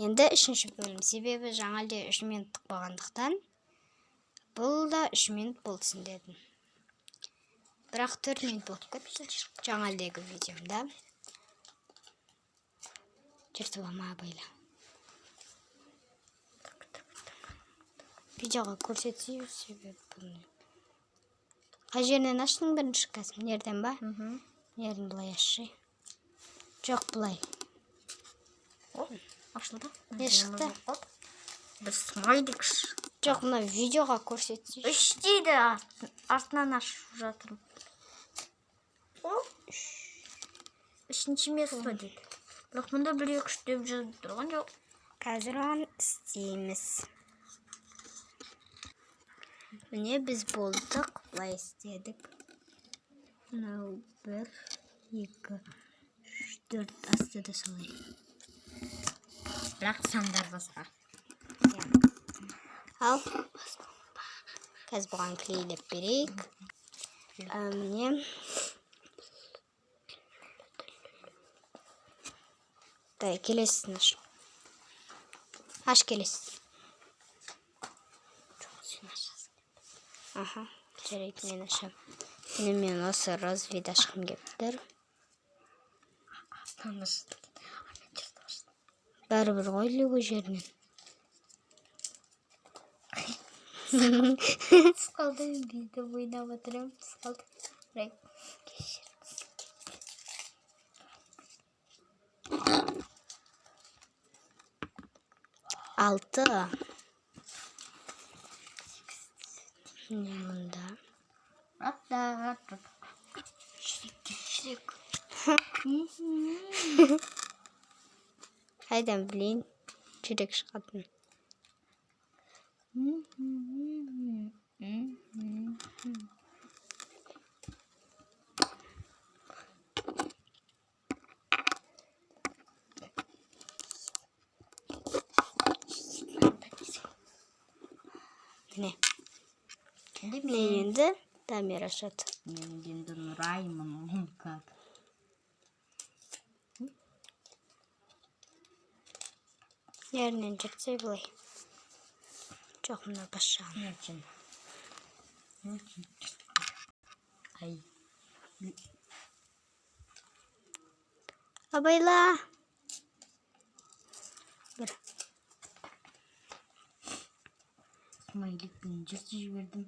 Енді 3-ші бөлім. Себебі жаңа елде 3 минуттық болғандықтан, бұл да 3 минут болсын дедім. Бірақ 4 минут болып кетті. Жаңа елдегі видеомда. Жүрті болма абайла. Видеоға көрсетейін себебі бұны. Қай жерінен аштың бірінші қазір? Нерден ба? Нерден бұлай ашы? Жоқ бұлай. Ашылды? Не шықты? Біз смайлик. Жоқ, мұна видеоға көрсетейін. 3 дейді, артынан ашып жатырмын. 3-ші место дейді. Бірақ мұнда 1-2-3 деп жазып тұрған жоқ. Қазір оған істейміз. Міне біз болдық, бұлай істедік. Мынау 1, 2, 3, 4 астыда солай. Бірақ сандар басқа. Ал, қазір бұған клейлеп берейік. Міне. Дай, келесін аш. Аш келесін. Аха, жарайды, мен ашам. Мен осы развид ашқым кептір. Бәрібір ғой лего жерінен. Сқалды бізді ойнап отырым. Сқалды. Алты. Не мұнда? Шірек. Қайдан білейін, жүрек шығатын. Міне. Енді Дамир ашады. Мен енді нұраймын. Ерінен жүртсе бұлай. Жоқ, мұна басшаған. Ай. Абайла. Бір. Смайликпен жүрті жібердім.